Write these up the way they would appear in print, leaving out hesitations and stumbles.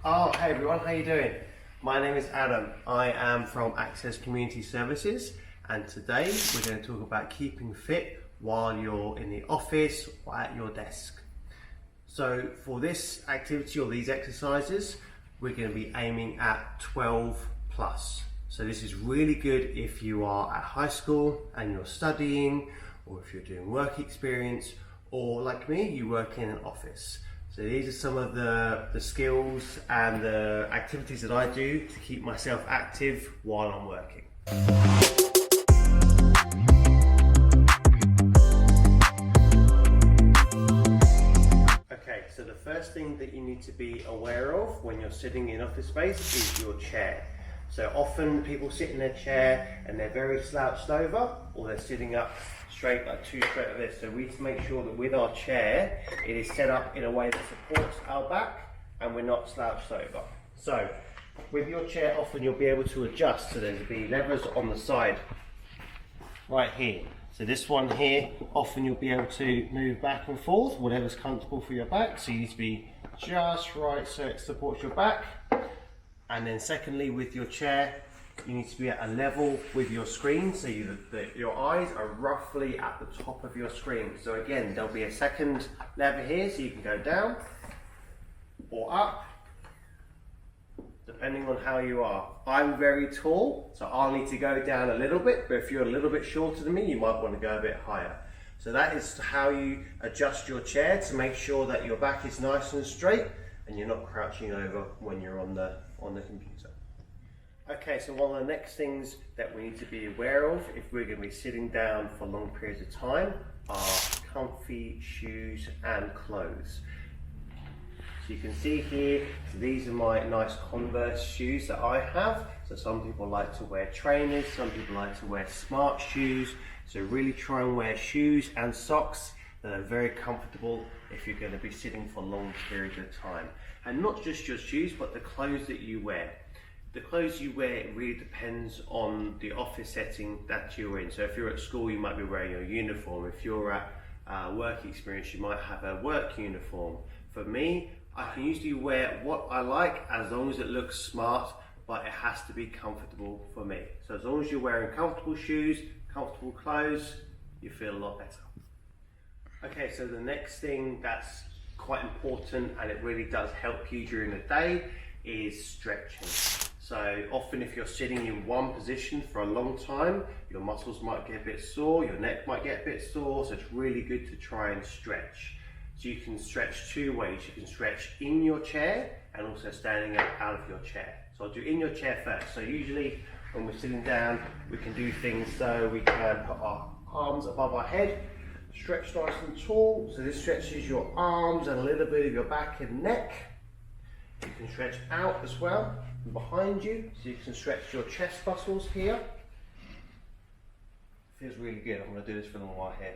Oh, hey everyone, how you doing? My name is Adam. I am from Access Community Services, and today we're going to talk about keeping fit while you're in the office or at your desk. So for this activity or these exercises, we're going to be aiming at 12 plus. So this is really good if you are at high school and you're studying, or if you're doing work experience, or like me, you work in an office. So these are some of the skills and the activities that I do to keep myself active while I'm working. Okay, so the first thing that you need to be aware of when you're sitting in office space is your chair. So often people sit in their chair and they're very slouched over, or they're sitting up straight, like too straight like this. So we need to make sure that with our chair, it is set up in a way that supports our back and we're not slouched over. So with your chair, often you'll be able to adjust. So there'll be levers on the side right here. So this one here, often you'll be able to move back and forth, whatever's comfortable for your back. So you need to be just right so it supports your back. And then secondly, with your chair, you need to be at a level with your screen, so your eyes are roughly at the top of your screen. So again, there'll be a second lever here, so you can go down or up, depending on how you are. I'm very tall, so I'll need to go down a little bit, but if you're a little bit shorter than me, you might want to go a bit higher. So that is how you adjust your chair to make sure that your back is nice and straight and you're not crouching over when you're on the computer. Okay, so one of the next things that we need to be aware of if we're going to be sitting down for long periods of time are comfy shoes and clothes. So you can see here, so these are my nice Converse shoes that I have. So some people like to wear trainers, some people like to wear smart shoes. So really try and wear shoes and socks that are very comfortable if you're going to be sitting for long periods of time. And not just your shoes, but the clothes that you wear. The clothes you wear, it really depends on the office setting that you're in. So if you're at school, you might be wearing your uniform. If you're at work experience, you might have a work uniform. For me, I can usually wear what I like as long as it looks smart, but it has to be comfortable for me. So as long as you're wearing comfortable shoes, comfortable clothes, you feel a lot better. Okay, so the next thing that's quite important, and it really does help you during the day, is stretching. So often if you're sitting in one position for a long time, your muscles might get a bit sore, your neck might get a bit sore, so it's really good to try and stretch. So you can stretch two ways. You can stretch in your chair and also standing up out of your chair. So I'll do in your chair first. So usually when we're sitting down, we can do things so we can put our arms above our head, stretch nice and tall. So this stretches your arms and a little bit of your back and neck. You can stretch out as well and behind you, so you can stretch your chest muscles here. Feels really good. I'm going to do this for a little while here.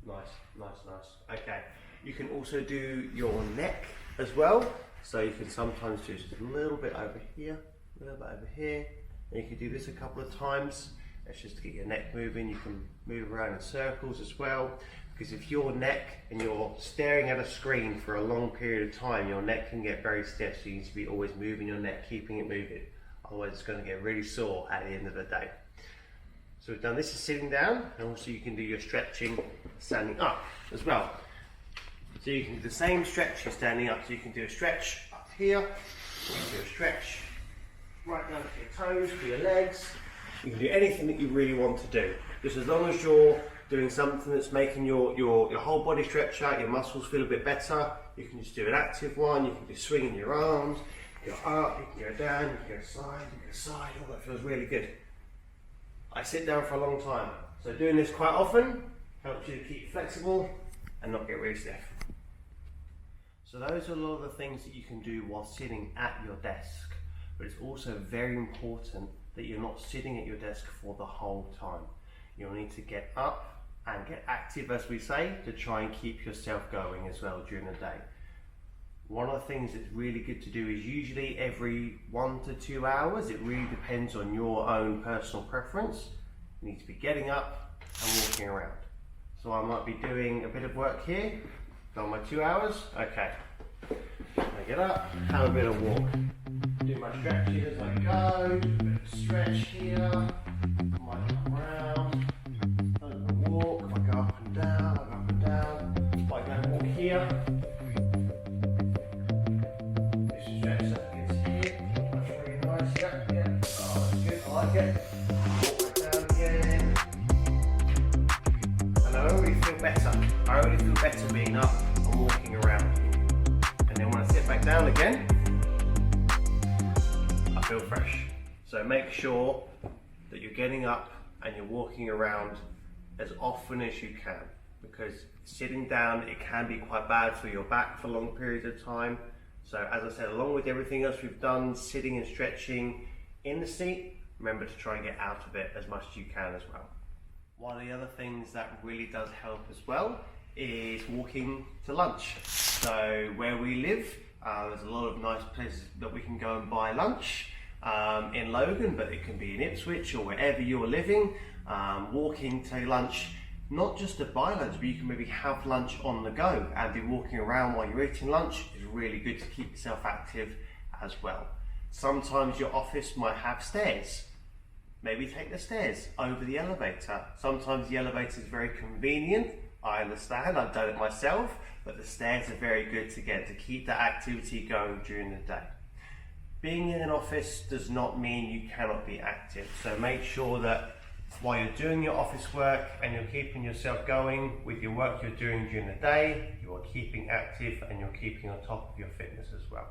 Nice, nice, nice. Okay, you can also do your neck as well. So you can sometimes do just a little bit over here, a little bit over here. And you can do this a couple of times. That's just to get your neck moving. You can move around in circles as well. Because if your neck and you're staring at a screen for a long period of time, your neck can get very stiff, so you need to be always moving your neck, keeping it moving. Otherwise it's going to get really sore at the end of the day. So we've done this is sitting down, and also you can do your stretching standing up as well. So you can do the same stretch you're standing up. So you can do a stretch up here, you can do a stretch right down to your toes, for your legs. You can do anything that you really want to do. Just as long as you're doing something that's making your whole body stretch out, your muscles feel a bit better. You can just do an active one. You can do swinging your arms, go up, you can go down, you can go side, you can go side. All that feels really good. I sit down for a long time, so doing this quite often helps you to keep flexible and not get really stiff. So those are a lot of the things that you can do while sitting at your desk, but it's also very important that you're not sitting at your desk for the whole time. You'll need to get up and get active, as we say, to try and keep yourself going as well during the day. One of the things that's really good to do is usually every 1 to 2 hours. It really depends on your own personal preference. You need to be getting up and walking around. So I might be doing a bit of work here, done my 2 hours, okay. get up, have a bit of walk. Do my stretching as I go, do a bit of stretch here, might come around, have a walk, I go up and down, I go up and down, I go and walk here. This stretch that gets here, that's really nice, yeah. Oh, that's good, I like it. Walk back down again. And I already feel better. I already feel better being up and walking around. And then when I sit back down again, I feel fresh. So make sure that you're getting up and you're walking around as often as you can, because sitting down, it can be quite bad for your back for long periods of time. So as I said, along with everything else we've done, sitting and stretching in the seat, remember to try and get out of it as much as you can as well. One of the other things that really does help as well is walking to lunch. So where we live, there's a lot of nice places that we can go and buy lunch in Logan, but it can be in Ipswich or wherever you're living. Walking to lunch, not just to buy lunch, but you can maybe have lunch on the go and be walking around while you're eating lunch is really good to keep yourself active as well. Sometimes your office might have stairs. Maybe take the stairs over the elevator. Sometimes the elevator is very convenient. I understand, I've done it myself, but the stairs are very good to get to keep that activity going during the day. Being in an office does not mean you cannot be active. So make sure that while you're doing your office work and you're keeping yourself going with your work you're doing during the day, you are keeping active and you're keeping on top of your fitness as well.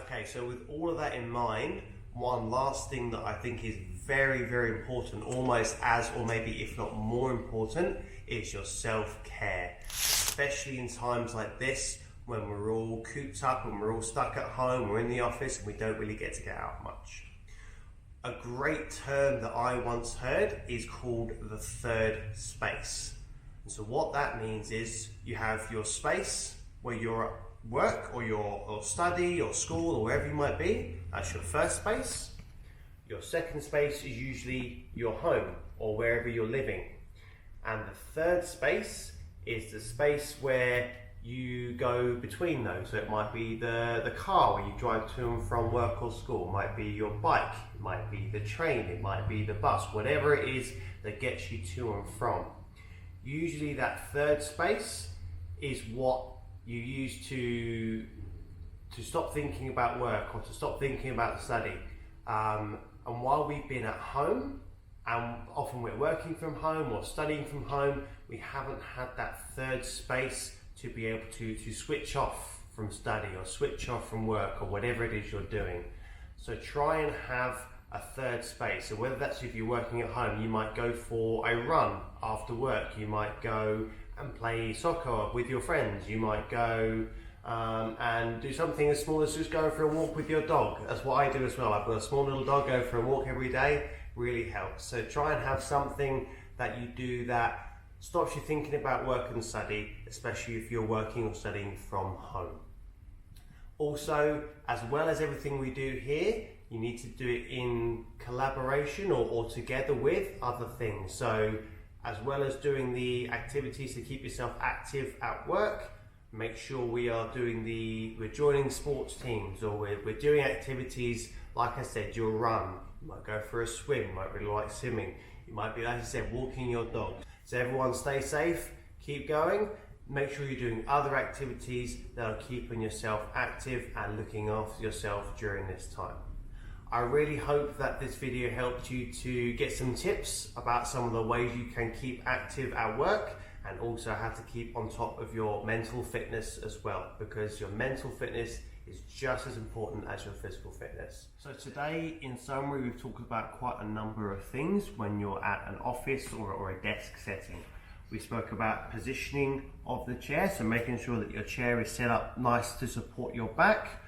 Okay, so with all of that in mind, one last thing that I think is very, very important, almost as or maybe if not more important, is your self-care. Especially in times like this when we're all cooped up and we're all stuck at home, we're in the office and we don't really get to get out much. A great term that I once heard is called the third space. And so what that means is you have your space where you're at work or study or school or wherever you might be. That's your first space. Your second space is usually your home or wherever you're living. And the third space is the space where you go between those. So it might be the car where you drive to and from work or school, it might be your bike, it might be the train, it might be the bus, whatever it is that gets you to and from. Usually that third space is what you use to stop thinking about work or to stop thinking about study. And while we've been at home, and often we're working from home or studying from home, we haven't had that third space to be able to switch off from study or switch off from work or whatever it is you're doing. So try and have a third space. So whether that's if you're working at home, you might go for a run after work, you might go and play soccer with your friends, you might go and do something as small as just going for a walk with your dog. That's what I do as well. I've got a small little dog, go for a walk every day, really helps. So try and have something that you do that stops you thinking about work and study, especially if you're working or studying from home. Also, as well as everything we do here, you need to do it in collaboration or together with other things. So as well as doing the activities to keep yourself active at work, make sure we're joining sports teams, or we're doing activities, like I said, you'll run, you might go for a swim, you might really like swimming, you might be, like I said, walking your dog. So everyone stay safe, keep going, make sure you're doing other activities that are keeping yourself active and looking after yourself during this time. I really hope that this video helped you to get some tips about some of the ways you can keep active at work, and also how to keep on top of your mental fitness as well, because your mental fitness is just as important as your physical fitness. So today, in summary, we've talked about quite a number of things when you're at an office or a desk setting. We spoke about positioning of the chair, so making sure that your chair is set up nice to support your back.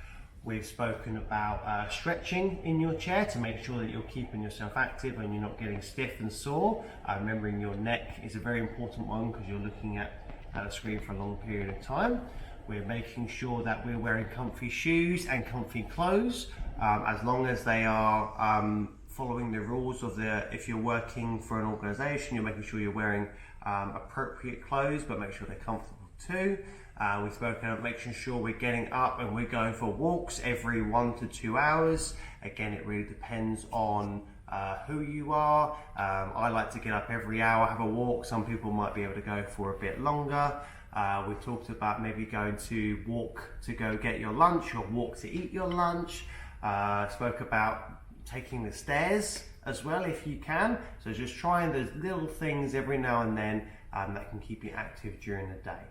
We've spoken about stretching in your chair to make sure that you're keeping yourself active and you're not getting stiff and sore. Remembering your neck is a very important one because you're looking at a screen for a long period of time. We're making sure that we're wearing comfy shoes and comfy clothes, as long as they are following the rules of if you're working for an organisation, you're making sure you're wearing appropriate clothes, but make sure they're comfortable 2. We've spoken about making sure we're getting up and we're going for walks every 1 to 2 hours. Again, it really depends on who you are. I like to get up every hour, have a walk. Some people might be able to go for a bit longer. We talked about maybe going to walk to go get your lunch or walk to eat your lunch. Spoke about taking the stairs as well if you can. So just trying those little things every now and then that can keep you active during the day.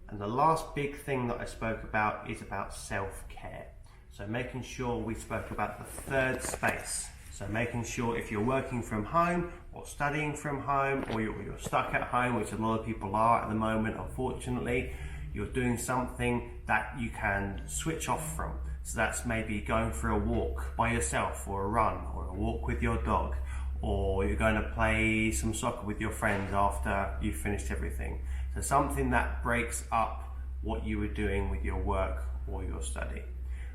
And the last big thing that I spoke about is about self-care. So making sure we spoke about the third space. So making sure if you're working from home or studying from home or you're stuck at home, which a lot of people are at the moment, unfortunately, you're doing something that you can switch off from. So that's maybe going for a walk by yourself or a run or a walk with your dog, or you're going to play some soccer with your friends after you've finished everything. So something that breaks up what you were doing with your work or your study.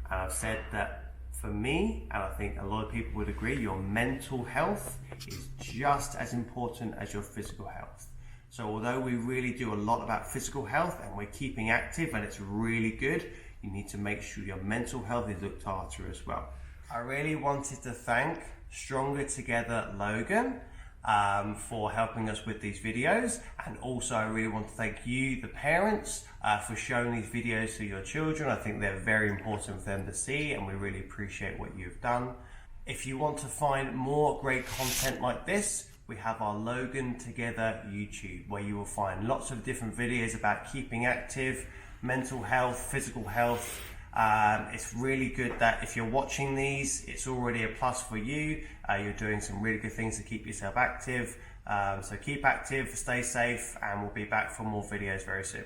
And I've said that for me, and I think a lot of people would agree, your mental health is just as important as your physical health. So although we really do a lot about physical health and we're keeping active and it's really good, you need to make sure your mental health is looked after as well. I really wanted to thank Stronger Together Logan for helping us with these videos, and also I really want to thank you, the parents, for showing these videos to your children. I think they're very important for them to see, and we really appreciate what you've done. If you want to find more great content like this, we have our Logan Together YouTube, where you will find lots of different videos about keeping active, mental health, physical health. It's really good that if you're watching these, it's already a plus for you. You're doing some really good things to keep yourself active. So keep active, stay safe, and we'll be back for more videos very soon.